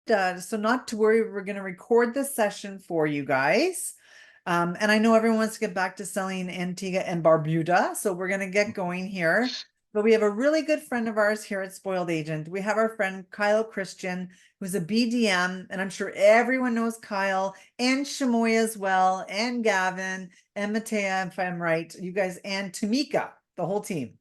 so not to worry, we're going to record this session for you guys. And I know everyone wants to get back to selling Antigua and Barbuda, so we're going to get going here. But we have a really good friend of ours here at Spoiled Agent. We have our friend Kyle Christian, who's a BDM, and I'm sure everyone knows Kyle and Shamoy as well, and Gavin and Matea, if I'm right, you guys, and Tamika, the whole team.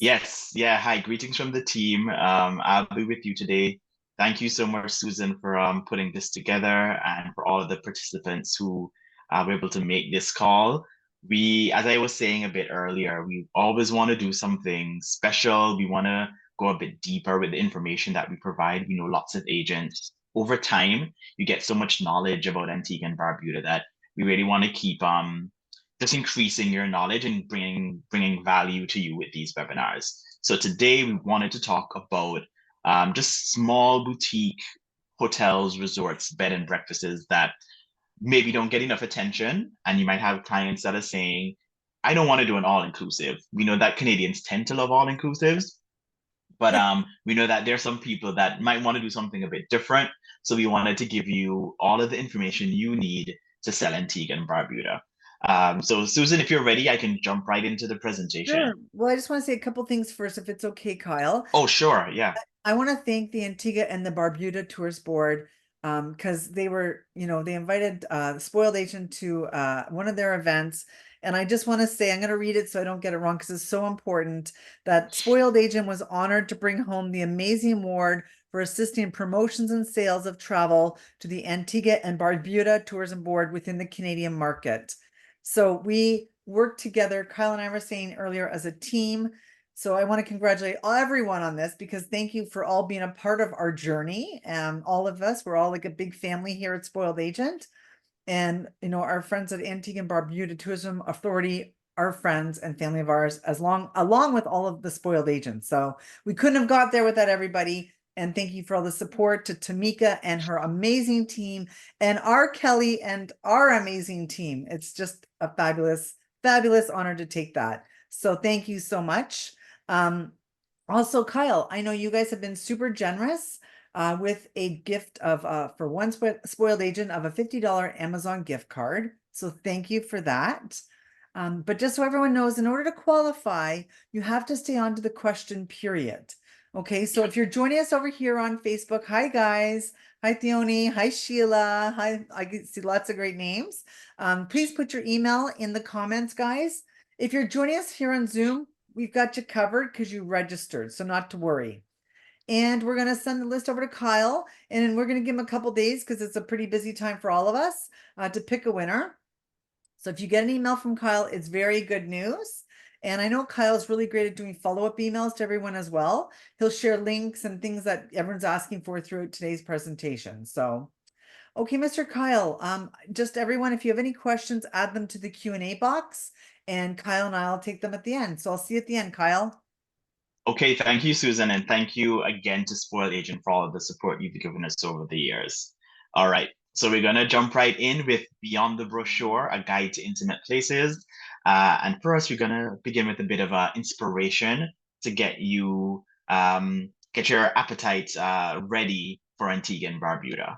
Yes, yeah. Hi, greetings from the team. I'll be with you today. Thank you so much, Susan, for putting this together and for all of the participants who were able to make this call. As I was saying a bit earlier, we always want to do something special. We want to go a bit deeper with the information that we provide. We know lots of agents. Over time, you get so much knowledge about Antigua and Barbuda that we really want to keep just increasing your knowledge and bringing value to you with these webinars. So today we wanted to talk about just small boutique hotels, resorts, bed and breakfasts that maybe don't get enough attention. And you might have clients that are saying, I don't want to do an all-inclusive. We know that Canadians tend to love all-inclusives, but we know that there are some people that might want to do something a bit different. So we wanted to give you all of the information you need to sell Antigua and Barbuda. So Susan, if you're ready, I can jump right into the presentation. Sure. Well, I just want to say a couple things first, if it's okay, Kyle. Oh, sure. Yeah. I want to thank the Antigua and the Barbuda Tours Board because they were, they invited the Spoiled Agent to one of their events. And I just want to say, I'm going to read it so I don't get it wrong because it's so important that Spoiled Agent was honored to bring home the amazing award for assisting in promotions and sales of travel to the Antigua and Barbuda Tourism Board within the Canadian market. So we worked together, Kyle and I were saying earlier, as a team. So I want to congratulate everyone on this because thank you for all being a part of our journey. All of us, we're all like a big family here at Spoiled Agent. And, our friends at Antigua and Barbuda Tourism Authority are friends and family of ours along with all of the Spoiled Agents. So we couldn't have got there without everybody. And thank you for all the support to Tamika and her amazing team and our Kelly and our amazing team. It's just a fabulous, fabulous honor to take that. So thank you so much. Um, Also, Kyle, I know you guys have been super generous with a gift of for one spoiled agent of a $50 Amazon gift card. So thank you for that. But just so everyone knows, in order to qualify, you have to stay on to the question period. Okay, so if you're joining us over here on Facebook, hi guys. Hi Theoni. Hi Sheila. Hi, I can see lots of great names. Please put your email in the comments, guys. If you're joining us here on Zoom, we've got you covered because you registered, so not to worry. And we're going to send the list over to Kyle, and we're going to give him a couple days because it's a pretty busy time for all of us to pick a winner. So if you get an email from Kyle, it's very good news. And I know Kyle's really great at doing follow-up emails to everyone as well. He'll share links and things that everyone's asking for throughout today's presentation. So, okay, Mr. Kyle, just everyone, if you have any questions, add them to the Q&A box, and Kyle and I'll take them at the end. So I'll see you at the end, Kyle. Okay. Thank you, Susan. And thank you again to Spoiled Agent for all of the support you've given us over the years. All right. So we're going to jump right in with Beyond the Brochure, a guide to intimate places. And first, we're going to begin with a bit of inspiration to get your appetite ready for Antigua and Barbuda.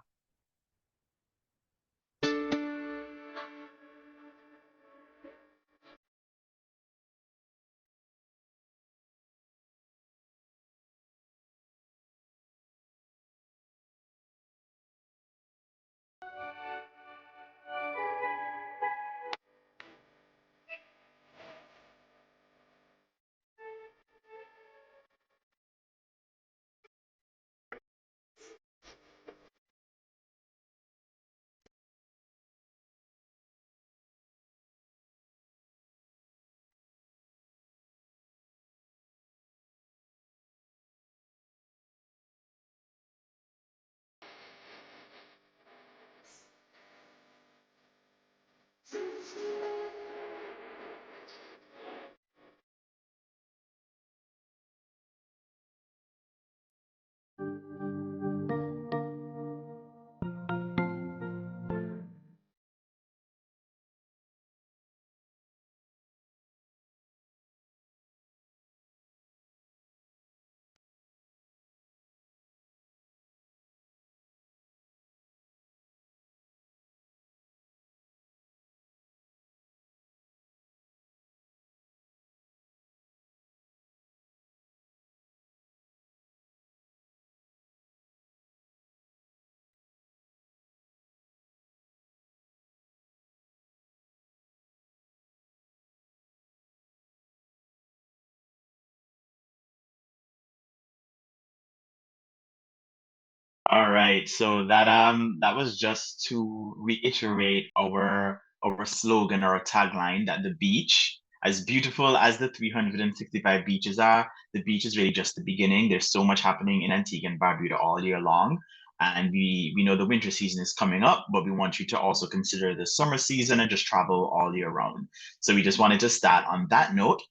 All right, so that was just to reiterate our slogan or our tagline that the beach, as beautiful as the 365 beaches are, the beach is really just the beginning. There's so much happening in Antigua and Barbuda all year long. And we know the winter season is coming up, but we want you to also consider the summer season and just travel all year round. So we just wanted to start on that note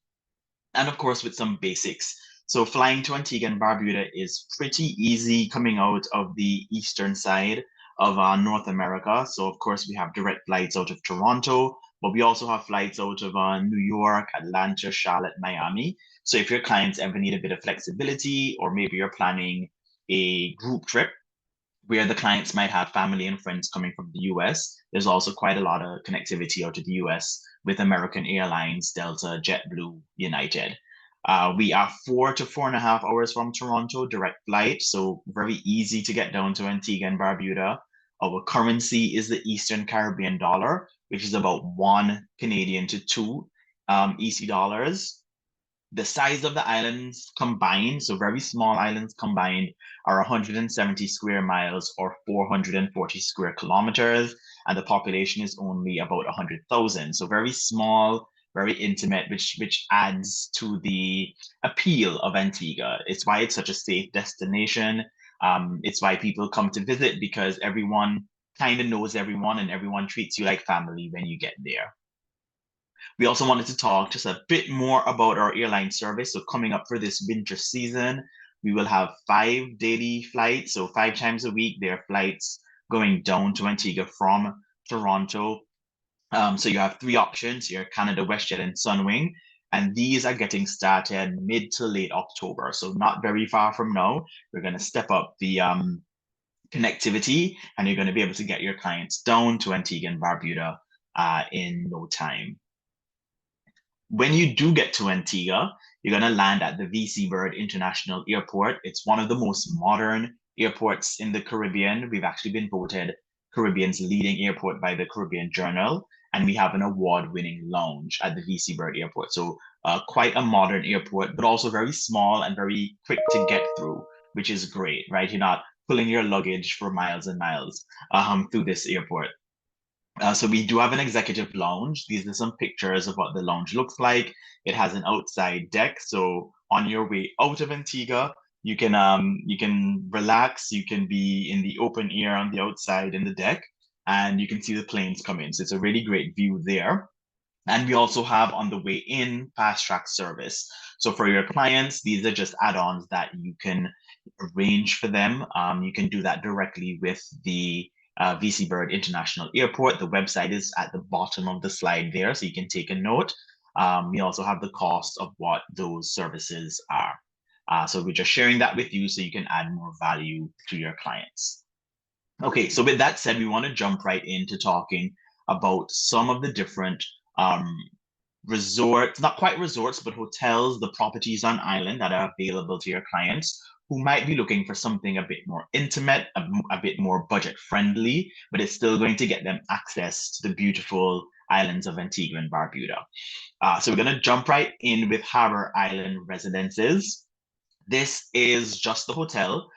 and of course with some basics. So flying to Antigua and Barbuda is pretty easy coming out of the eastern side of North America. So of course we have direct flights out of Toronto, but we also have flights out of New York, Atlanta, Charlotte, Miami. So if your clients ever need a bit of flexibility, or maybe you're planning a group trip where the clients might have family and friends coming from the US. There's also quite a lot of connectivity out of the US with American Airlines, Delta, JetBlue, United. We are 4 to 4.5 hours from Toronto, direct flight, so very easy to get down to Antigua and Barbuda. Our currency is the Eastern Caribbean dollar, which is about 1 Canadian to 2 EC dollars. The size of the islands combined, so very small islands combined, are 170 square miles or 440 square kilometers, and the population is only about 100,000. So very small, very intimate, which adds to the appeal of Antigua. It's why it's such a safe destination. It's why people come to visit because everyone kind of knows everyone and everyone treats you like family when you get there. We also wanted to talk just a bit more about our airline service. So coming up for this winter season, we will have 5 daily flights. So 5 times a week, there are flights going down to Antigua from Toronto. So you have three options: your Canada WestJet and Sunwing, and these are getting started mid to late October. So not very far from now, we're going to step up the connectivity, and you're going to be able to get your clients down to Antigua and Barbuda in no time. When you do get to Antigua, you're going to land at the VC Bird International Airport. It's one of the most modern airports in the Caribbean. We've actually been voted Caribbean's leading airport by the Caribbean Journal, and we have an award-winning lounge at the VC Bird Airport. So quite a modern airport, but also very small and very quick to get through, which is great, right? You're not pulling your luggage for miles and miles through this airport. So we do have an executive lounge. These are some pictures of what the lounge looks like. It has an outside deck. So on your way out of Antigua, you can relax. You can be in the open air on the outside in the deck, and you can see the planes come in. So it's a really great view there. And we also have on the way in fast track service. So for your clients, these are just add-ons that you can arrange for them. You can do that directly with the VC Bird International Airport. The website is at the bottom of the slide there, so you can take a note. We also have the cost of what those services are. So we're just sharing that with you so you can add more value to your clients. Okay, so with that said, we want to jump right into talking about some of the different um, resorts, not quite resorts, but hotels, the properties on island that are available to your clients who might be looking for something a bit more intimate, a bit more budget friendly, but it's still going to get them access to the beautiful islands of Antigua and Barbuda. So we're going to jump right in with Harbor Island Residences. This is just the hotel.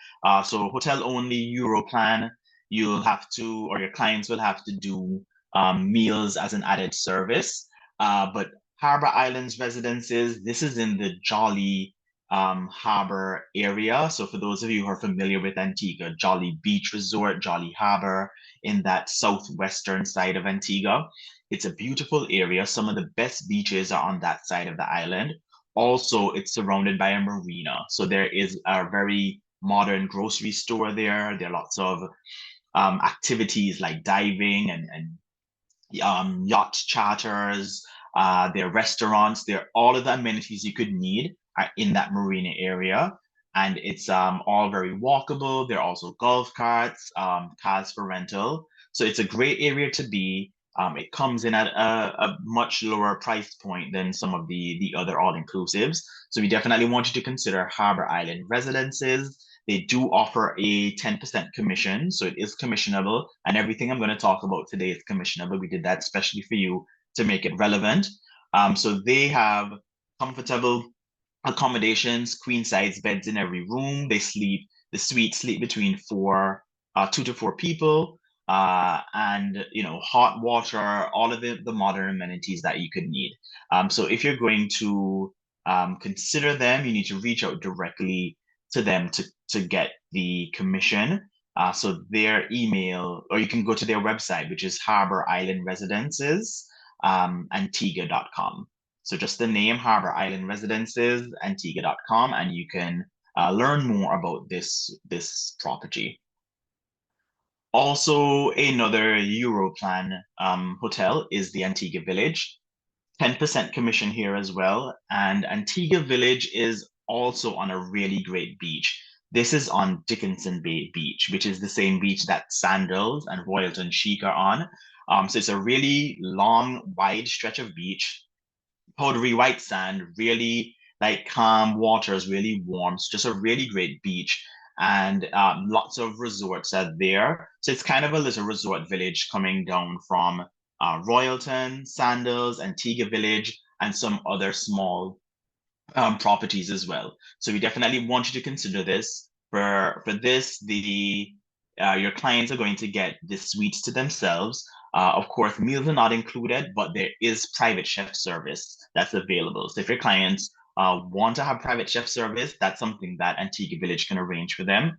So hotel only Euro plan. You'll have to, or your clients will have to do meals as an added service. But Harbor Islands Residences, this is in the Jolly Harbor area. So for those of you who are familiar with Antigua, Jolly Beach Resort, Jolly Harbor in that southwestern side of Antigua. It's a beautiful area. Some of the best beaches are on that side of the island. Also, it's surrounded by a marina. So there is a very modern grocery store there. There are lots of activities like diving and yacht charters. There are restaurants. There are all of the amenities you could need are in that marina area. And it's all very walkable. There are also golf carts, cars for rental. So it's a great area to be. It comes in at a much lower price point than some of the other all-inclusives. So we definitely want you to consider Harbor Island Residences. They do offer a 10% commission, so it is commissionable. And everything I'm going to talk about today is commissionable. We did that especially for you to make it relevant. So they have comfortable accommodations, queen size beds in every room. They sleep The suites sleep between 2 to 4 people, and hot water, all of the modern amenities that you could need. So if you're going to consider them, you need to reach out directly to them to get the commission. So their email, or you can go to their website, which is Harbor Island Residences, Antigua.com. So just the name Harbor Island Residences, Antigua.com, and you can learn more about this property. Also, another Europlan hotel is the Antigua Village. 10% commission here as well. And Antigua Village is also on a really great beach. This is on Dickinson Bay Beach, which is the same beach that Sandals and Royalton Chic are on. So it's a really long, wide stretch of beach, powdery white sand, really like calm waters, really warm. It's just a really great beach. And lots of resorts are there. So it's kind of a little resort village coming down from Royalton, Sandals, Antigua Village, and some other small properties as well. So we definitely want you to consider this. For this, your clients are going to get the suites to themselves. Of course, meals are not included, but there is private chef service that's available. So if your clients want to have private chef service, that's something that Antigua Village can arrange for them.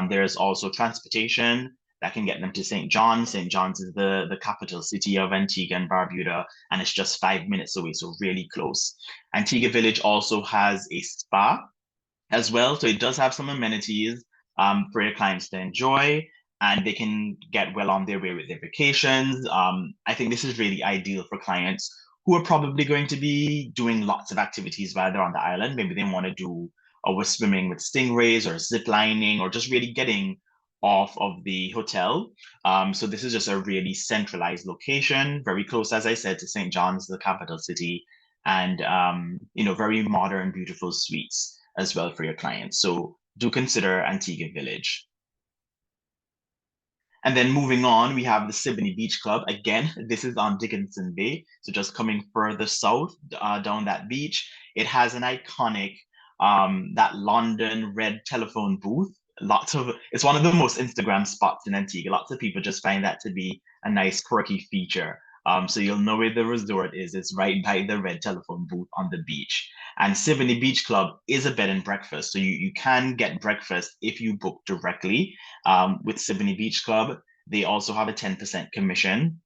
There's also transportation that can get them to St. John's. St. John's is the capital city of Antigua and Barbuda, and it's just 5 minutes away, so really close. Antigua Village also has a spa as well, so it does have some amenities for your clients to enjoy, and they can get well on their way with their vacations. I think this is really ideal for clients who are probably going to be doing lots of activities while they're on the island. Maybe they want to do swimming with stingrays or zip lining or just really getting off of the hotel. So this is just a really centralized location, very close, as I said, to St. John's, the capital city, and very modern, beautiful suites as well for your clients. So do consider Antigua Village. And then moving on, we have the Siboney Beach Club. Again, this is on Dickinson Bay. So just coming further south down that beach, it has an iconic, that London red telephone booth. It's one of the most Instagram spots in Antigua. Lots of people just find that to be a nice quirky feature. So you'll know where the resort is. It's right by the red telephone booth on the beach. And Siboney Beach Club is a bed and breakfast. So you can get breakfast if you book directly with Siboney Beach Club. They also have a 10% commission.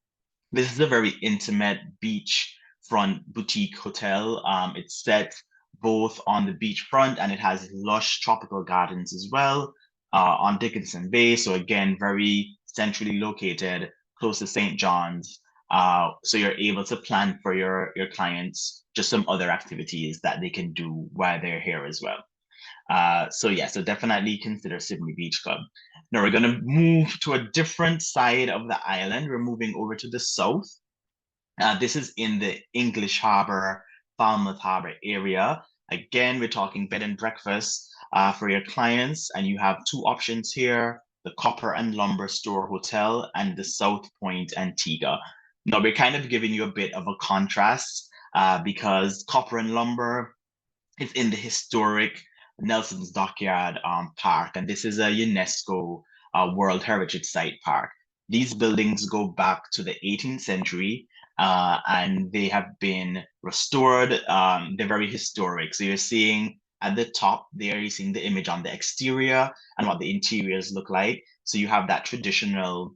This is a very intimate beachfront boutique hotel. It's set both on the beachfront and it has lush tropical gardens as well on Dickinson Bay. So again, very centrally located, close to St. John's. So you're able to plan for your clients just some other activities that they can do while they're here as well. So definitely consider Siboney Beach Club. Now we're going to move to a different side of the island. We're moving over to the south. This is in the English Harbor, Falmouth Harbor area. Again, we're talking bed and breakfast for your clients, and you have two options here: the Copper and Lumber Store Hotel and the South Point Antigua. Now we're kind of giving you a bit of a contrast because Copper and Lumber is in the historic Nelson's Dockyard Park, and this is a UNESCO World Heritage Site park. These buildings go back to the 18th century, and they have been restored. They're very historic. So you're seeing at the top there, you're seeing the image on the exterior and what the interiors look like. So you have that traditional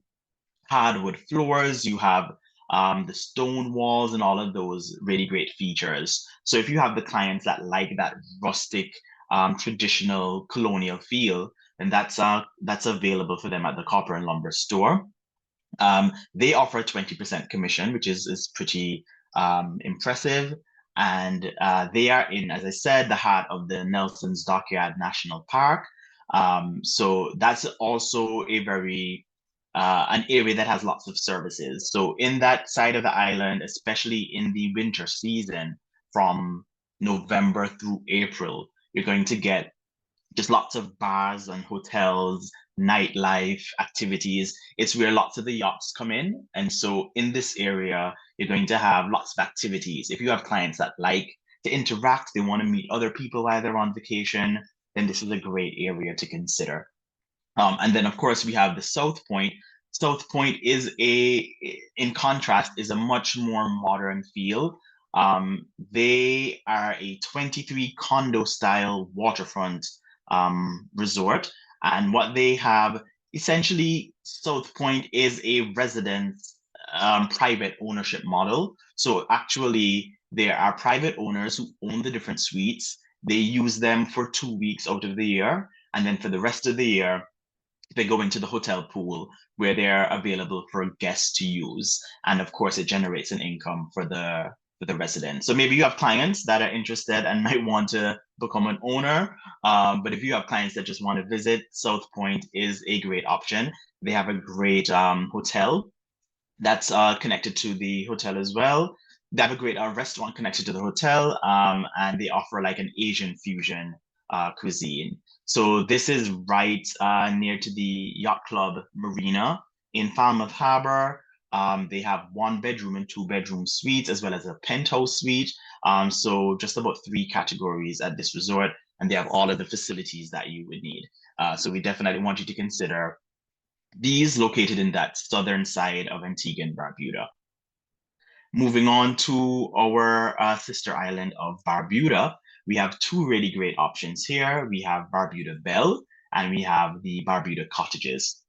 hardwood floors, you have the stone walls and all of those really great features. So if you have the clients that like that rustic, traditional colonial feel, then that's available for them at the Copper and Lumber Store. They offer a 20% commission, which is pretty impressive. And they are in, as I said, the heart of the Nelson's Dockyard National Park. So that's also a very an area that has lots of services. So in that side of the island, especially in the winter season, from November through April, you're going to get just lots of bars and hotels, nightlife activities. It's where lots of the yachts come in. And so in this area, you're going to have lots of activities. If you have clients that like to interact, they want to meet other people while they're on vacation, then this is a great area to consider. And then, of course, we have the South Point. South Point in contrast, is a much more modern feel. They are a 23 condo style waterfront resort. And what they have, essentially, South Point is a residence private ownership model. So actually, there are private owners who own the different suites. They use them for 2 weeks out of the year. And then for the rest of the year, they go into the hotel pool where they're available for guests to use. And of course, it generates an income for the residents. So maybe you have clients that are interested and might want to become an owner. But if you have clients that just want to visit, South Point is a great option. They have a great hotel that's connected to the hotel as well. They have a great restaurant connected to the hotel, and they offer like an Asian fusion cuisine. So this is right near to the Yacht Club Marina in Falmouth Harbor. They have 1 bedroom and 2 bedroom suites, as well as a penthouse suite. So just about 3 categories at this resort, and they have all of the facilities that you would need. So we definitely want you to consider these located in that southern side of Antigua and Barbuda. Moving on to our sister island of Barbuda, we have 2 really great options here. We have Barbuda Belle and we have the Barbuda Cottages.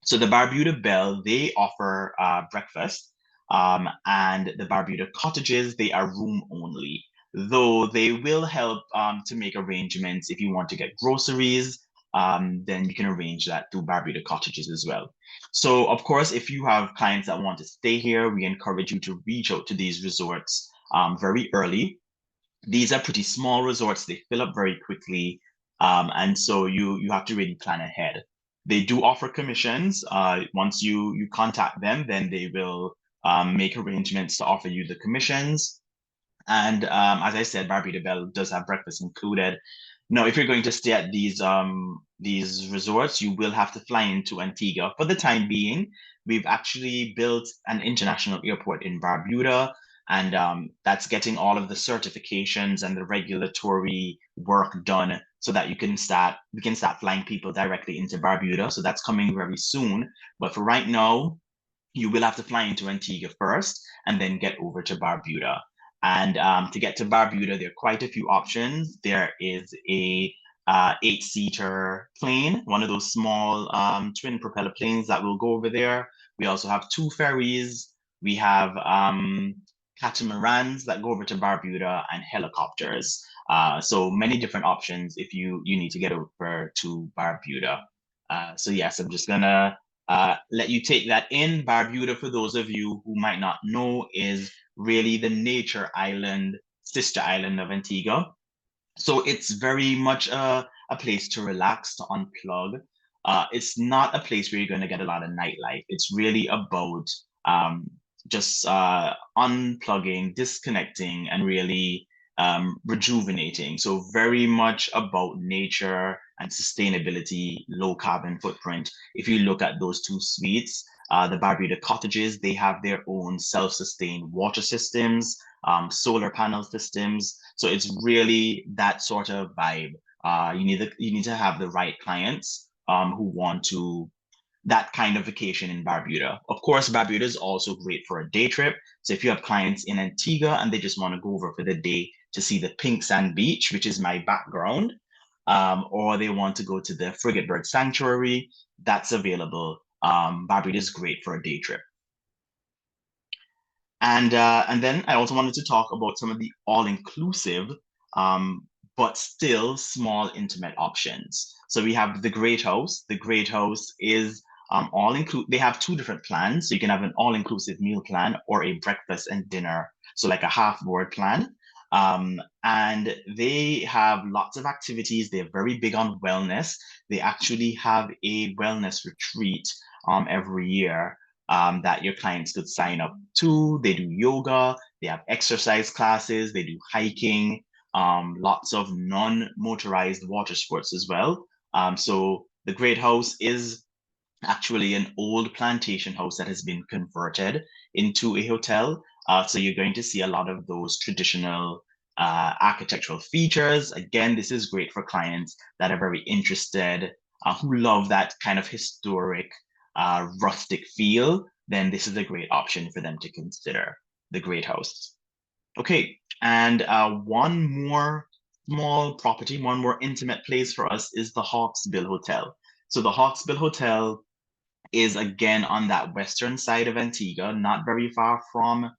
So the Barbuda Belle, they offer breakfast, and the Barbuda Cottages, they are room only, though they will help to make arrangements if you want to get groceries. Then you can arrange that through Barbuda Cottages as well. So of course, if you have clients that want to stay here, we encourage you to reach out to these resorts very early. These are pretty small resorts. They fill up very quickly. And so you have to really plan ahead. They do offer commissions. Once you contact them, then they will make arrangements to offer you the commissions. And as I said, Barbuda Belle does have breakfast included. Now, if you're going to stay at these resorts, you will have to fly into Antigua. For the time being, we've actually built an international airport in Barbuda, and that's getting all of the certifications and the regulatory work done so that we can start flying people directly into Barbuda. So that's coming very soon. But for right now, you will have to fly into Antigua first and then get over to Barbuda. And to get to Barbuda, there are quite a few options. There is a 8-seater plane, one of those small twin propeller planes that will go over there. We also have 2 ferries. We have catamarans that go over to Barbuda and helicopters. So many different options if you need to get over to Barbuda. So yes, I'm just gonna let you take that in. Barbuda, for those of you who might not know, is really the nature island, sister island of Antigua. So it's very much a place to relax, to unplug. It's not a place where you're going to get a lot of nightlife. It's really about just unplugging, disconnecting, and really rejuvenating. So very much about nature and sustainability, low carbon footprint. If you look at those 2 suites, the Barbuda Cottages, they have their own self-sustained water systems, solar panel systems. So it's really that sort of vibe. You need to have the right clients who want that kind of vacation in Barbuda. Of course, Barbuda is also great for a day trip. So if you have clients in Antigua and they just want to go over for the day to see the pink sand beach, which is my background, or they want to go to the Frigate Bird Sanctuary, that's available. Barbuda is great for a day trip. And then I also wanted to talk about some of the all-inclusive, but still small, intimate options. So we have the Great House. The Great House is all include. They have 2 different plans. So you can have an all-inclusive meal plan or a breakfast and dinner. So like a half-board plan. And they have lots of activities. They're very big on wellness. They actually have a wellness retreat every year that your clients could sign up to. They do yoga, they have exercise classes, they do hiking, lots of non-motorized water sports as well. So the Great House is actually an old plantation house that has been converted into a hotel. So you're going to see a lot of those traditional architectural features. Again, this is great for clients that are very interested, who love that kind of historic, rustic feel. Then this is a great option for them to consider, the Great House. Okay, and one more small property, one more intimate place for us is the Hawksbill Hotel. So the Hawksbill Hotel is again on that western side of Antigua, not very far from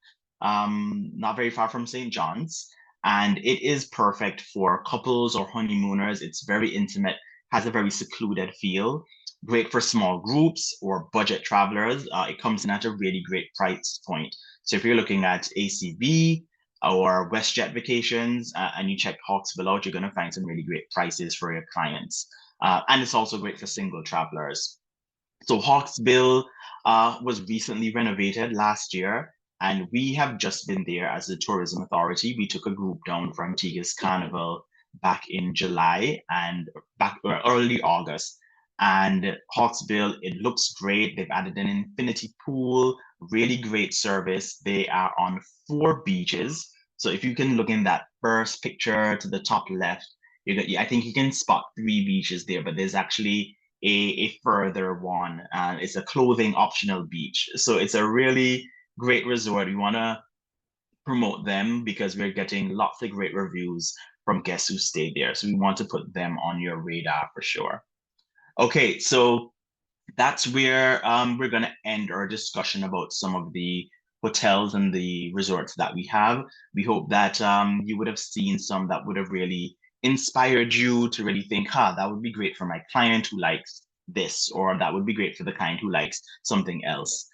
St. John's, and it is perfect for couples or honeymooners. It's very intimate, has a very secluded feel, great for small groups or budget travelers. It comes in at a really great price point. So if you're looking at ACB or WestJet vacations and you check Hawksbill out, you're going to find some really great prices for your clients. And it's also great for single travelers. So Hawksbill was recently renovated last year, and we have just been there as the tourism authority. We took a group down from Antigua's Carnival back in July and back early August. And Hawksbill, it looks great. They've added an infinity pool, really great service. They are on 4 beaches. So if you can look in that first picture to the top left, I think you can spot 3 beaches there, but there's actually a further one. It's a clothing optional beach. So it's a really great resort. We want to promote them because we're getting lots of great reviews from guests who stay there. So we want to put them on your radar for sure. Okay, so that's where we're going to end our discussion about some of the hotels and the resorts that we have. We hope that you would have seen some that would have really inspired you to really think, that would be great for my client who likes this, or that would be great for the client who likes something else.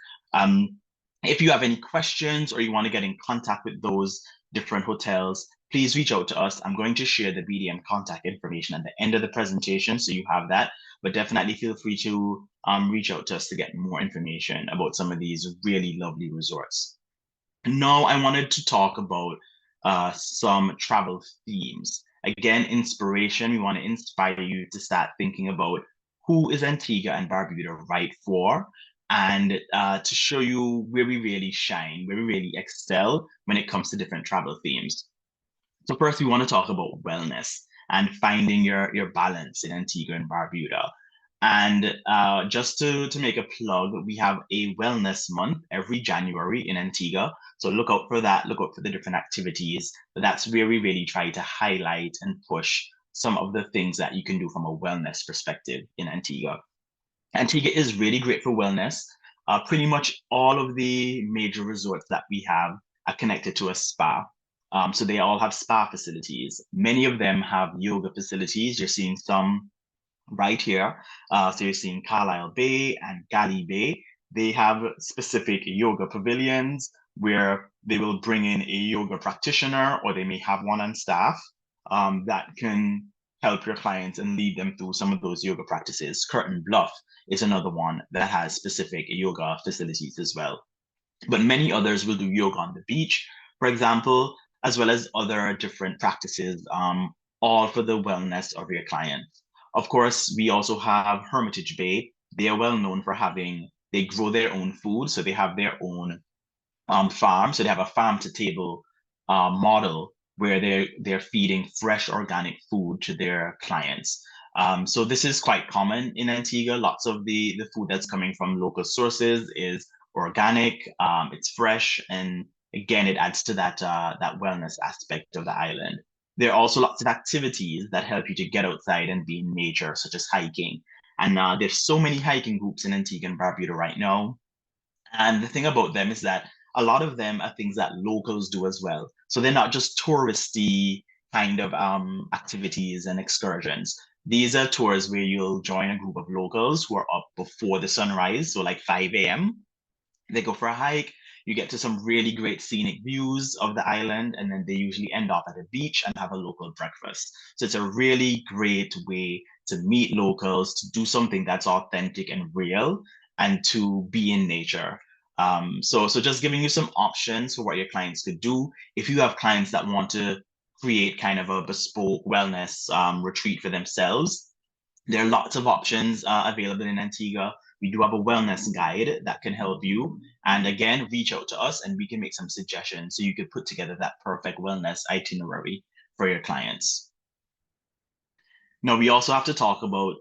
If you have any questions or you want to get in contact with those different hotels, please reach out to us. I'm going to share the BDM contact information at the end of the presentation, so you have that. But definitely feel free to reach out to us to get more information about some of these really lovely resorts. Now, I wanted to talk about some travel themes. Again, inspiration. We want to inspire you to start thinking about who is Antigua and Barbuda right for, and to show you where we really shine, where we really excel when it comes to different travel themes. So first, we want to talk about wellness and finding your balance in Antigua and Barbuda. And just to make a plug, we have a wellness month every January in Antigua. So look out for that. Look out for the different activities. But that's where we really try to highlight and push some of the things that you can do from a wellness perspective in Antigua. Antigua is really great for wellness. Pretty much all of the major resorts that we have are connected to a spa. So they all have spa facilities. Many of them have yoga facilities. You're seeing some right here. So you're seeing Carlisle Bay and Galley Bay. They have specific yoga pavilions where they will bring in a yoga practitioner, or they may have one on staff that can help your clients and lead them through some of those yoga practices. Curtain Bluff is another one that has specific yoga facilities as well. But many others will do yoga on the beach, for example, as well as other different practices, all for the wellness of your clients. Of course, we also have Hermitage Bay. They are well known for they grow their own food, so they have their own farm. So they have a farm to table model where they're feeding fresh organic food to their clients. So this is quite common in Antigua. Lots of the food that's coming from local sources is organic, it's fresh, and again, it adds to that wellness aspect of the island. There are also lots of activities that help you to get outside and be in nature, such as hiking. And there's so many hiking groups in Antigua and Barbuda right now. And the thing about them is that a lot of them are things that locals do as well. So they're not just touristy kind of activities and excursions. These are tours where you'll join a group of locals who are up before the sunrise, so like 5 a.m. They go for a hike, you get to some really great scenic views of the island, and then they usually end up at a beach and have a local breakfast. So it's a really great way to meet locals, to do something that's authentic and real, and to be in nature. So just giving you some options for what your clients could do. If you have clients that want to create kind of a bespoke wellness retreat for themselves, There are lots of options available in Antigua. We do have a wellness guide that can help you. And again, reach out to us and we can make some suggestions so you could put together that perfect wellness itinerary for your clients. Now, we also have to talk about,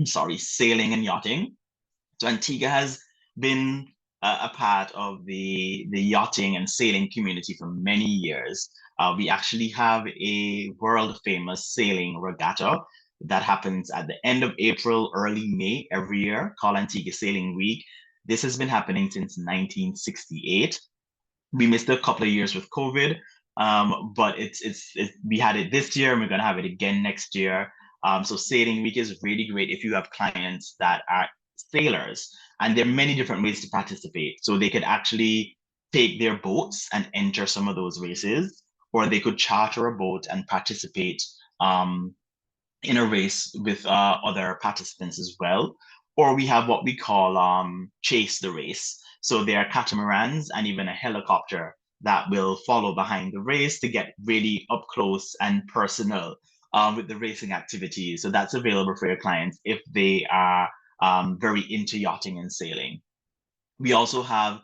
sorry, sailing and yachting. So Antigua has been a part of the yachting and sailing community for many years. We actually have a world famous sailing regatta that happens at the end of April, early May every year, called Antigua Sailing Week. This has been happening since 1968. We missed a couple of years with COVID, but we had it this year and we're gonna have it again next year. So Sailing Week is really great if you have clients that are sailors, and there are many different ways to participate. So they could actually take their boats and enter some of those races, or they could charter a boat and participate in a race with other participants as well. Or we have what we call chase the race. So there are catamarans and even a helicopter that will follow behind the race to get really up close and personal with the racing activities. So that's available for your clients if they are very into yachting and sailing. We also have,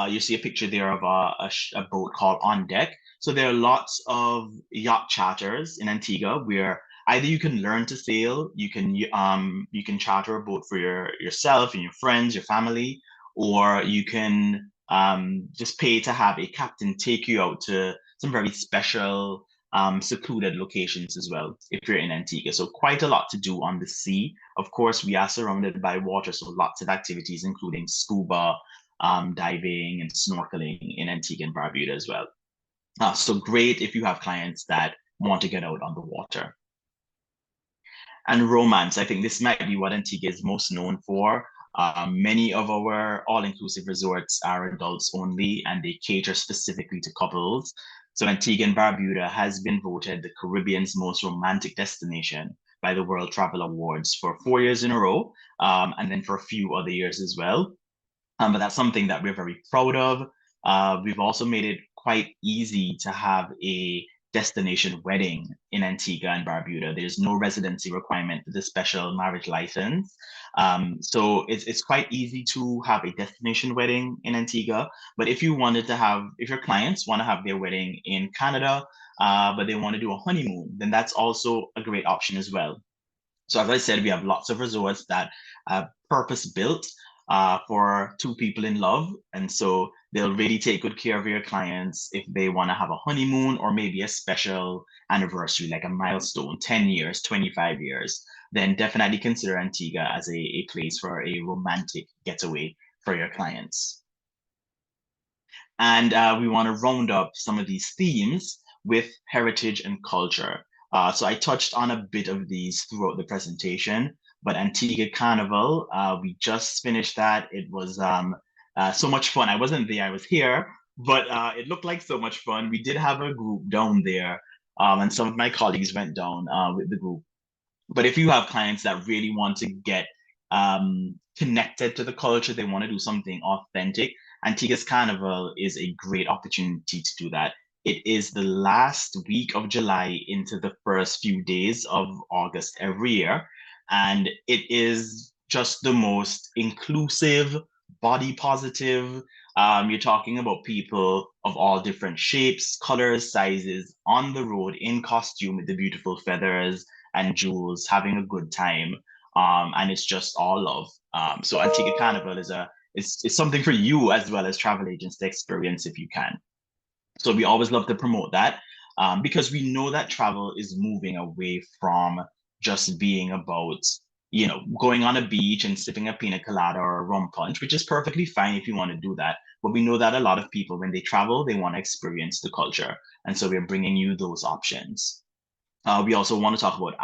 you see a picture there of a boat called On Deck. So there are lots of yacht charters in Antigua where either you can learn to sail, you can charter a boat for yourself and your friends, your family, or you can just pay to have a captain take you out to some very special secluded locations as well if you're in Antigua. So quite a lot to do on the sea. Of course, we are surrounded by water, so lots of activities, including scuba, diving, and snorkeling in Antigua and Barbuda as well. So great if you have clients that want to get out on the water. And romance, I think this might be what Antigua is most known for. Many of our all-inclusive resorts are adults only, and they cater specifically to couples. So Antigua and Barbuda has been voted the Caribbean's most romantic destination by the World Travel Awards for 4 years in a row, and then for a few other years as well. But that's something that we're very proud of. We've also made it quite easy to have a destination wedding in Antigua and Barbuda. There's no residency requirement for the special marriage license. So it's quite easy to have a destination wedding in Antigua. But if you wanted to have, if your clients want to have their wedding in Canada, but they want to do a honeymoon, then that's also a great option as well. So as I said, we have lots of resorts that are purpose built for two people in love. And so they'll really take good care of your clients if they want to have a honeymoon or maybe a special anniversary, like a milestone, 10 years, 25 years, then definitely consider Antigua as a place for a romantic getaway for your clients. And we want to round up some of these themes with heritage and culture. So I touched on a bit of these throughout the presentation, but Antigua Carnival, we just finished that. It was so much fun. I wasn't there, I was here, but it looked like so much fun. We did have a group down there, and some of my colleagues went down with the group. But if you have clients that really want to get connected to the culture, they want to do something authentic, Antigua's Carnival is a great opportunity to do that. It is the last week of July into the first few days of August every year. And it is just the most inclusive, body positive. You're talking about people of all different shapes, colors, sizes on the road in costume with the beautiful feathers and Jules having a good time. And it's just all love. So Antigua Carnival is something for you as well as travel agents to experience if you can. So we always love to promote that because we know that travel is moving away from just being about, going on a beach and sipping a pina colada or a rum punch, which is perfectly fine if you want to do that. But we know that a lot of people, when they travel, they want to experience the culture. And so we're bringing you those options. We also want to talk about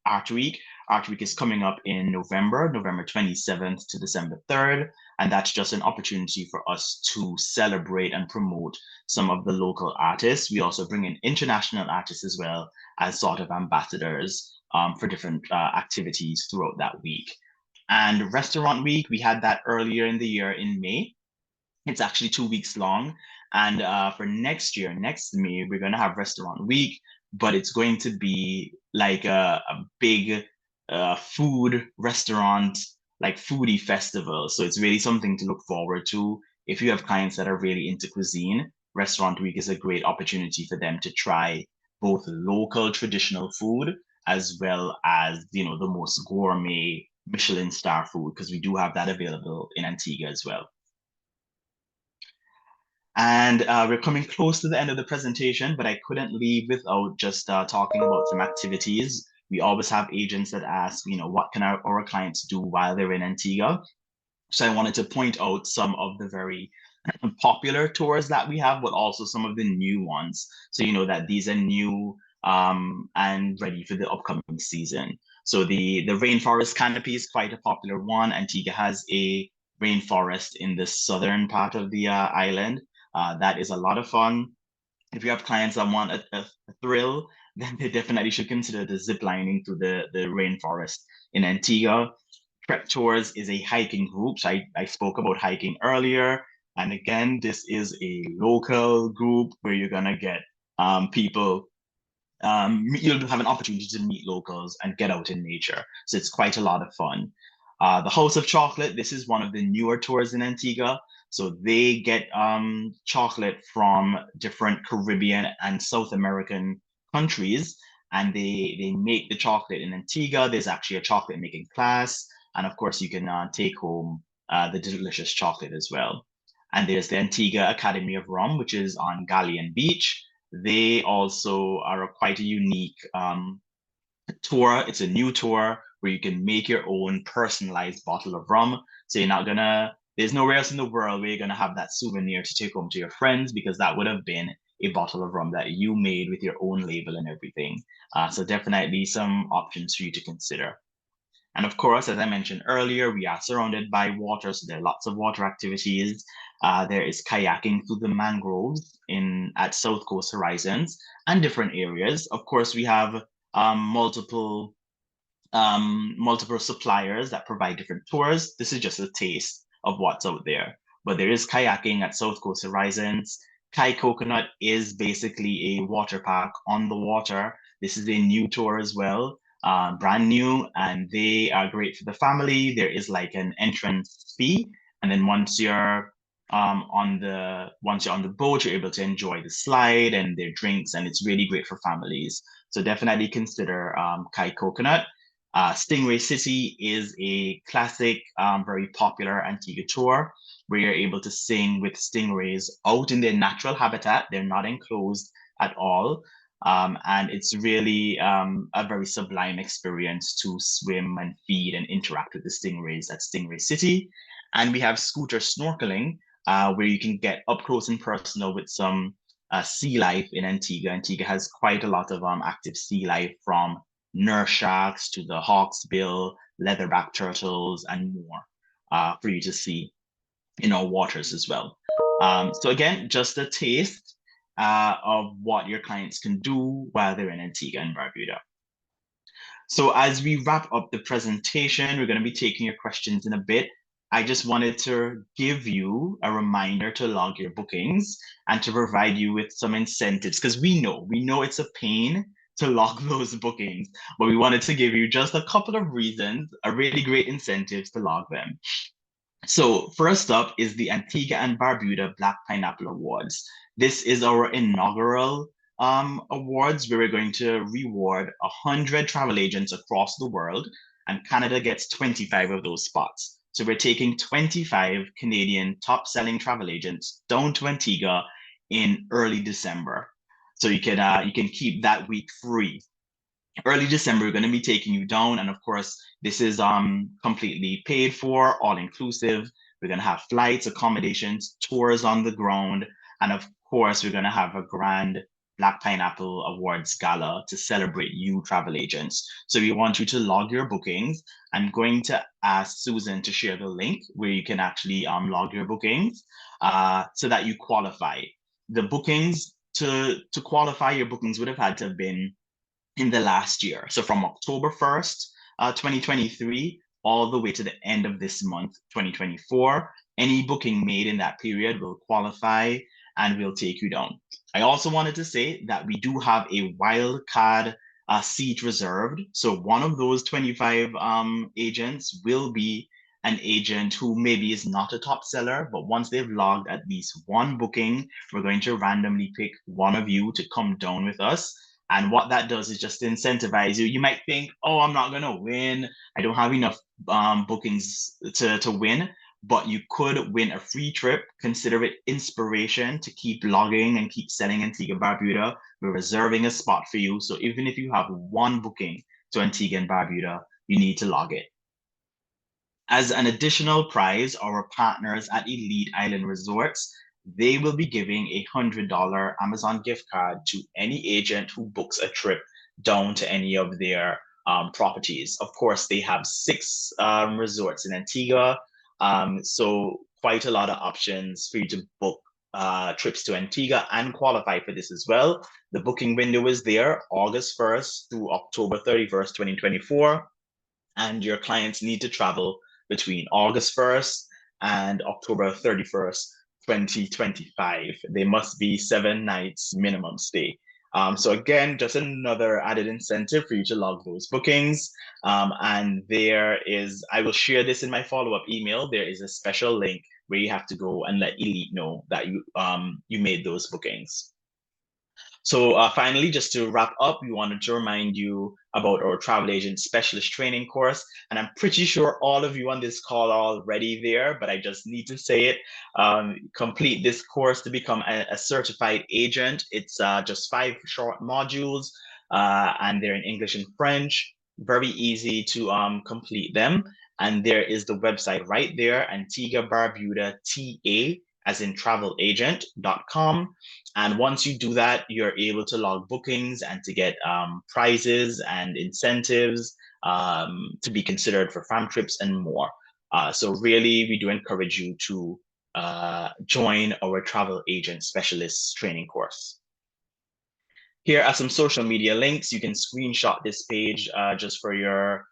Art Week. Art Week is coming up in November, November 27th to December 3rd. And that's just an opportunity for us to celebrate and promote some of the local artists. We also bring in international artists as well as sort of ambassadors for different activities throughout that week. And Restaurant Week, we had that earlier in the year in May. It's actually 2 weeks long. And for next year, next May, we're going to have Restaurant Week, but it's going to be like a big food restaurant, like foodie festival. So it's really something to look forward to. If you have clients that are really into cuisine, Restaurant Week is a great opportunity for them to try both local traditional food as well as, the most gourmet Michelin star food, because we do have that available in Antigua as well. And we're coming close to the end of the presentation, but I couldn't leave without just talking about some activities. We always have agents that ask, what can our clients do while they're in Antigua? So I wanted to point out some of the very popular tours that we have, but also some of the new ones. So you know that these are new and ready for the upcoming season. So the rainforest canopy is quite a popular one. Antigua has a rainforest in the southern part of the island. That is a lot of fun. If you have clients that want a thrill, then they definitely should consider the zip lining through the rainforest in Antigua. Trek Tours is a hiking group. So I spoke about hiking earlier. And again, this is a local group where you're going to get people, you'll have an opportunity to meet locals and get out in nature. So it's quite a lot of fun. The House of Chocolate, this is one of the newer tours in Antigua. So they get chocolate from different Caribbean and South American countries, and they make the chocolate in Antigua. There's actually a chocolate making class, and of course you can take home the delicious chocolate as well. And there's the Antigua Academy of Rum, which is on Galleon Beach. They also are quite a unique tour. It's a new tour where you can make your own personalized bottle of rum. So there's nowhere else in the world where you're gonna have that souvenir to take home to your friends, because that would have been a bottle of rum that you made with your own label and everything. So definitely some options for you to consider. And of course, as I mentioned earlier, we are surrounded by water, so there are lots of water activities. There is kayaking through the mangroves at South Coast Horizons and different areas. Of course, we have multiple suppliers that provide different tours. This is just a taste of what's out there. But there is kayaking at South Coast Horizons. Kai Coconut is basically a water park on the water. This is a new tour as well, brand new, and they are great for the family. There is like an entrance fee, and then once you're on the boat, you're able to enjoy the slide and their drinks, and it's really great for families. So definitely consider Kai Coconut. Stingray City is a classic, very popular Antigua tour where you're able to sing with stingrays out in their natural habitat. They're not enclosed at all. And it's really a very sublime experience to swim and feed and interact with the stingrays at Stingray City. And we have scooter snorkeling, where you can get up close and personal with some sea life in Antigua. Antigua has quite a lot of active sea life, from nurse sharks to the hawksbill, leatherback turtles, and more for you to see in our waters as well. So again, just a taste of what your clients can do while they're in Antigua and Barbuda. So as we wrap up the presentation, we're going to be taking your questions in a bit. I just wanted to give you a reminder to log your bookings and to provide you with some incentives, because we know it's a pain to log those bookings, but we wanted to give you just a couple of reasons, a really great incentives to log them. So first up is the Antigua and Barbuda Black Pineapple Awards. This is our inaugural awards where we're going to reward 100 travel agents across the world, and Canada gets 25 of those spots. So we're taking 25 Canadian top-selling travel agents down to Antigua in early December. So you can keep that week free. Early December, we're going to be taking you down, and of course, this is completely paid for, all inclusive. We're going to have flights, accommodations, tours on the ground, and of course, we're going to have a grand Black Pineapple Awards Gala to celebrate you travel agents. So we want you to log your bookings. I'm going to ask Susan to share the link where you can actually log your bookings so that you qualify. The bookings, to qualify, your bookings would have had to have been in the last year. So from October 1st, 2023, all the way to the end of this month, 2024, any booking made in that period will qualify and will take you down. I also wanted to say that we do have a wild card seat reserved. So one of those 25 agents will be an agent who maybe is not a top seller, but once they've logged at least one booking, we're going to randomly pick one of you to come down with us. And what that does is just incentivize you. You might think, oh, I'm not going to win. I don't have enough bookings to win, but you could win a free trip. Consider it inspiration to keep logging and keep selling Antigua Barbuda. We're reserving a spot for you. So even if you have one booking to Antigua and Barbuda, you need to log it. As an additional prize, our partners at Elite Island Resorts, they will be giving a $100 Amazon gift card to any agent who books a trip down to any of their properties. Of course, they have 6 resorts in Antigua, so quite a lot of options for you to book trips to Antigua and qualify for this as well. The booking window is there, August 1st through October 31st, 2024, and your clients need to travel between August 1st and October 31st, 2025. They must be 7 nights minimum stay. So again, just another added incentive for you to log those bookings. And there is, I will share this in my follow-up email. There is a special link where you have to go and let Elite know that you made those bookings. So finally, just to wrap up, we wanted to remind you about our travel agent specialist training course. And I'm pretty sure all of you on this call are already there, but I just need to say it. Complete this course to become a certified agent. It's just 5 short modules, and they're in English and French. Very easy to complete them. And there is the website right there, Antigua Barbuda TA, as in travelagent.com. And once you do that, you're able to log bookings and to get prizes and incentives to be considered for fam trips and more. So really, we do encourage you to join our travel agent specialist training course. Here are some social media links. You can screenshot this page just for your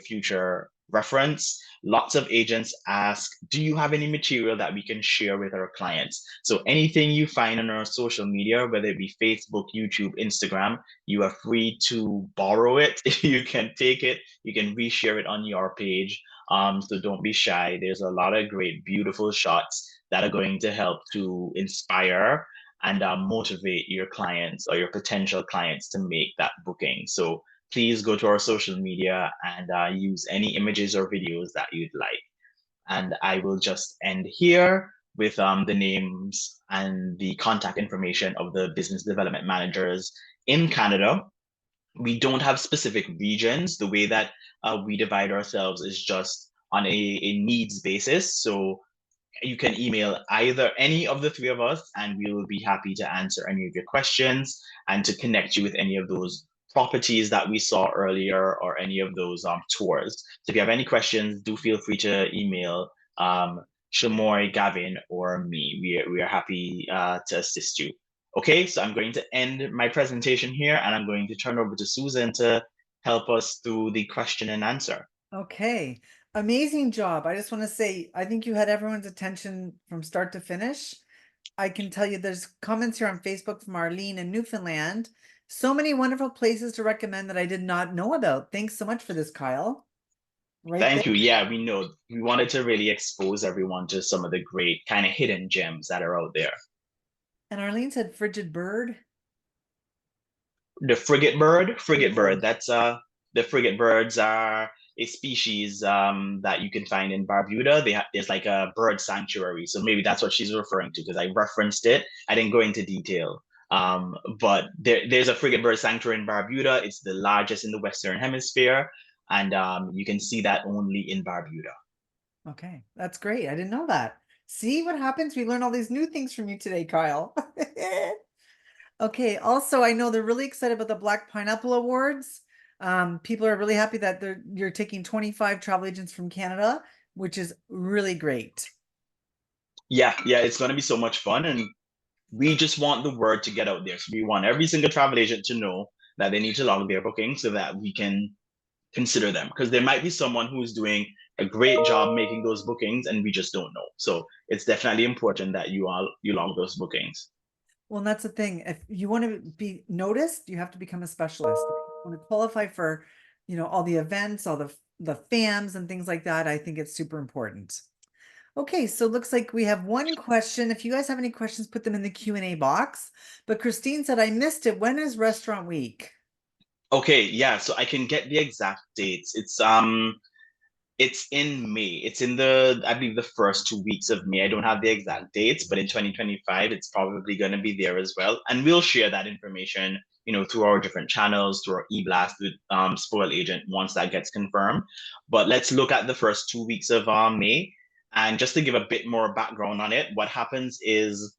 future reference. Lots of agents ask, do you have any material that we can share with our clients? So anything you find on our social media, whether it be Facebook, YouTube, Instagram, you are free to borrow it. You can take it, you can reshare it on your page. So don't be shy. There's a lot of great, beautiful shots that are going to help to inspire and motivate your clients or your potential clients to make that booking. So please go to our social media and use any images or videos that you'd like. And I will just end here with the names and the contact information of the business development managers in Canada. We don't have specific regions. The way that we divide ourselves is just on a needs basis. So you can email either any of the 3 of us, and we will be happy to answer any of your questions and to connect you with any of those properties that we saw earlier or any of those tours. So if you have any questions, do feel free to email Shamoy, Gavin, or me. We are happy to assist you. Okay, so I'm going to end my presentation here, and I'm going to turn over to Susan to help us through the question and answer. Okay, amazing job. I just want to say, I think you had everyone's attention from start to finish. I can tell you there's comments here on Facebook from Arlene in Newfoundland. So many wonderful places to recommend that I did not know about. Thanks so much for this, Kyle. Right there. Thank you. Yeah, we know we wanted to really expose everyone to some of the great kind of hidden gems that are out there. And Arlene said frigid bird. The frigate bird, that's the frigate birds are a species that you can find in Barbuda. There's like a bird sanctuary. So maybe that's what she's referring to because I referenced it. I didn't go into detail. But there's a frigate bird sanctuary in Barbuda. It's the largest in the Western Hemisphere. And you can see that only in Barbuda. Okay, that's great. I didn't know that. See what happens? We learn all these new things from you today, Kyle. Okay, also, I know they're really excited about the Black Pineapple Awards. People are really happy that you're taking 25 travel agents from Canada, which is really great. Yeah, it's going to be so much fun. And we just want the word to get out there. So we want every single travel agent to know that they need to log their booking so that we can consider them. Because there might be someone who's doing a great job making those bookings and we just don't know. So it's definitely important that you log those bookings. Well, and that's the thing. If you want to be noticed, you have to become a specialist. If you want to qualify for, all the events, all the FAMs and things like that, I think it's super important. Okay, so it looks like we have one question. If you guys have any questions, put them in the Q&A box. But Christine said, I missed it. When is Restaurant Week? Okay, yeah, so I can get the exact dates. It's in May. It's in I believe the first 2 weeks of May. I don't have the exact dates, but in 2025, it's probably going to be there as well. And we'll share that information, through our different channels, through our e-blast with Spoil Agent once that gets confirmed. But let's look at the first 2 weeks of May. And just to give a bit more background on it, what happens is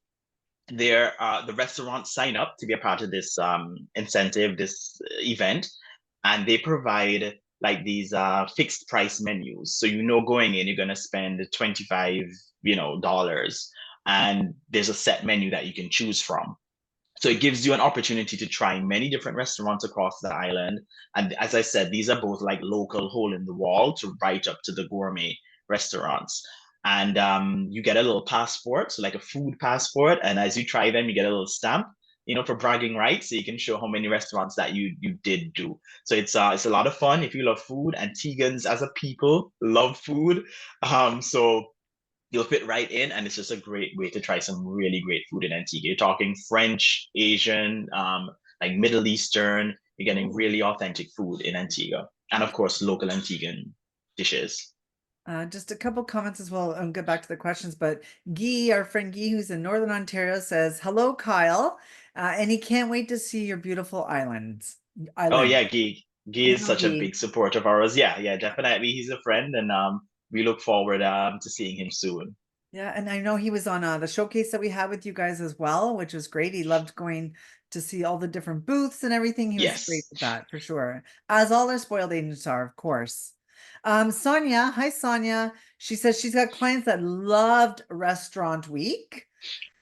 the restaurants sign up to be a part of this incentive, this event, and they provide like these fixed price menus. So going in, you're gonna spend 25, dollars, and there's a set menu that you can choose from. So it gives you an opportunity to try many different restaurants across the island. And as I said, these are both like local hole in the wall to right up to the gourmet restaurants. And you get a little passport, so like a food passport. And as you try them, you get a little stamp, for bragging rights. So you can show how many restaurants that you did do. So it's a lot of fun if you love food. Antiguans as a people love food. So you'll fit right in, and it's just a great way to try some really great food in Antigua. You're talking French, Asian, like Middle Eastern. You're getting really authentic food in Antigua, and of course, local Antiguan dishes. Just a couple comments as well, and get back to the questions. But Guy, our friend Guy, who's in Northern Ontario, says, "Hello, Kyle," and he can't wait to see your beautiful islands. Oh Island, yeah, Guy you is know, such a Guy. big supporter of ours. Yeah, yeah, definitely. He's a friend, and we look forward to seeing him soon. Yeah, and I know he was on the showcase that we had with you guys as well, which was great. He loved going to see all the different booths and everything. He was great Yes. with that for sure, as all our spoiled agents are, of course. Sonia, hi Sonia. She says she's got clients that loved Restaurant Week.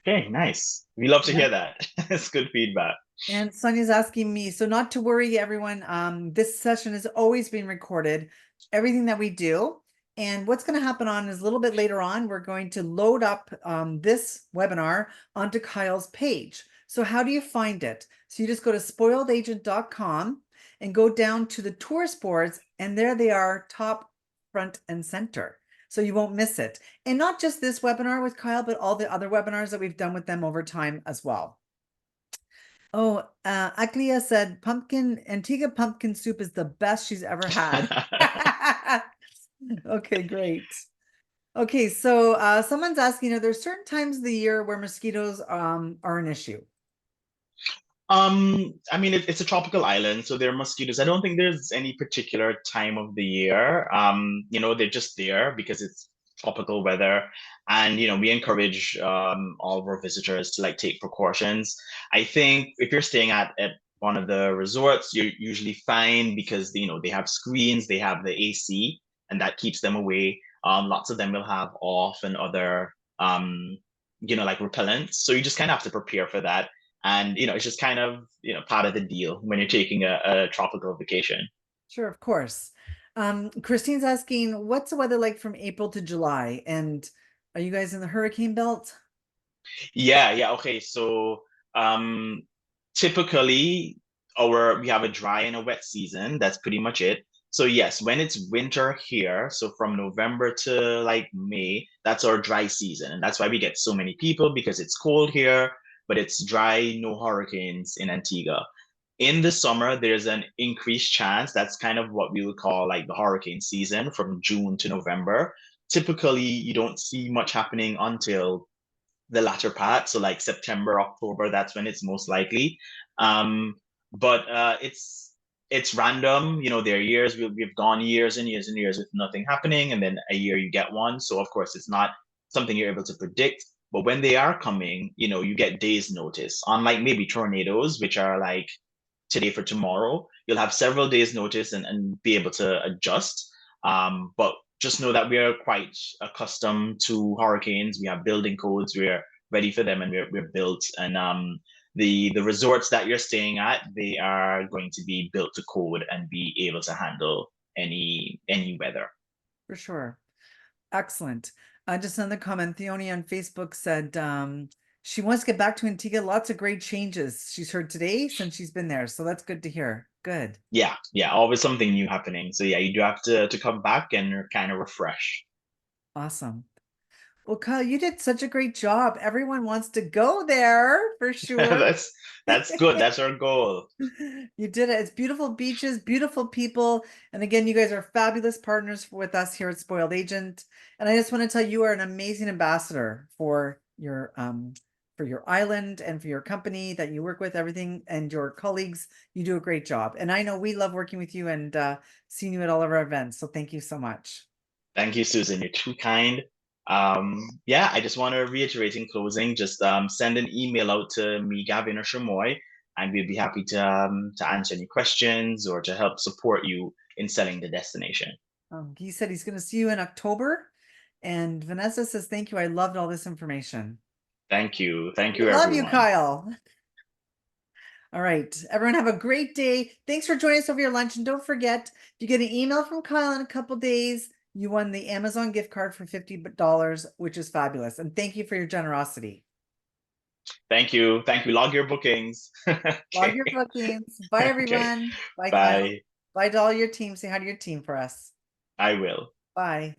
Okay, nice. We love to Yeah. hear that. It's good feedback. And Sonia's asking me, so not to worry, everyone. This session is always being recorded, everything that we do. And what's going to happen on is a little bit later on, we're going to load up this webinar onto Kyle's page. So how do you find it? So you just go to spoiledagent.com and go down to the tourist boards, and there they are, top, front, and center. So you won't miss it. And not just this webinar with Kyle, but all the other webinars that we've done with them over time as well. Oh, Aklia said Antigua pumpkin soup is the best she's ever had. Okay, great. Okay, so someone's asking, are there certain times of the year where mosquitoes are an issue? I mean, it's a tropical island, so there are mosquitoes. I don't think there's any particular time of the year. They're just there because it's tropical weather, and we encourage all of our visitors to like take precautions. I think if you're staying at one of the resorts, you're usually fine because they have screens, they have the AC, and that keeps them away. Lots of them will have off and other like repellents, so you just kind of have to prepare for that, and it's just kind of part of the deal when you're taking a tropical vacation. Sure, of course. Christine's asking, what's the weather like from April to July? And are you guys in the hurricane belt? Yeah, yeah, okay. So um typically we have a dry and a wet season. That's pretty much it. So yes, when it's winter here, so from November to like May, that's our dry season. And that's why we get so many people, because it's cold here, but it's dry, no hurricanes in Antigua. In the summer, there's an increased chance. That's kind of what we would call like the hurricane season from June to November. Typically, you don't see much happening until the latter part. So like September, October, that's when it's most likely. But it's random. There are years we've gone years and years and years with nothing happening, and then a year you get one. So of course it's not something you're able to predict. But when they are coming, you get days notice. Unlike maybe tornadoes, which are like today for tomorrow, you'll have several days notice and be able to adjust. But just know that we are quite accustomed to hurricanes. We have building codes. We're ready for them, and we're built. And the resorts that you're staying at, they are going to be built to code and be able to handle any weather. For sure. Excellent. Just another comment. Theoni on Facebook said, she wants to get back to Antigua. Lots of great changes she's heard today since she's been there. So that's good to hear. Good. Yeah, yeah, always something new happening. So yeah, you do have to come back and kind of refresh. Awesome. Well, Kyle, you did such a great job. Everyone wants to go there for sure. That's good. That's our goal. You did it. It's beautiful beaches, beautiful people. And again, you guys are fabulous partners with us here at Spoiled Agent. And I just want to tell you, you are an amazing ambassador for your island and for your company that you work with, everything, and your colleagues. You do a great job. And I know we love working with you and seeing you at all of our events. So thank you so much. Thank you, Susan. You're too kind. Yeah, I just want to reiterate in closing, just send an email out to me, Gavin or Shamoy, and we'd be happy to answer any questions or to help support you in selling the destination. He said he's going to see you in October. And Vanessa says, thank you. I loved all this information. Thank you. Thank We you, love you, everyone. Kyle. All right. Everyone have a great day. Thanks for joining us over your lunch. And don't forget, if you get an email from Kyle in a couple days, you won the Amazon gift card for $50, which is fabulous. And thank you for your generosity. Thank you. Thank you. Log your bookings. Log Okay. your bookings. Bye, Okay. everyone. Bye, Kyle. Bye. Bye to all your team. Say hi to your team for us. I will. Bye.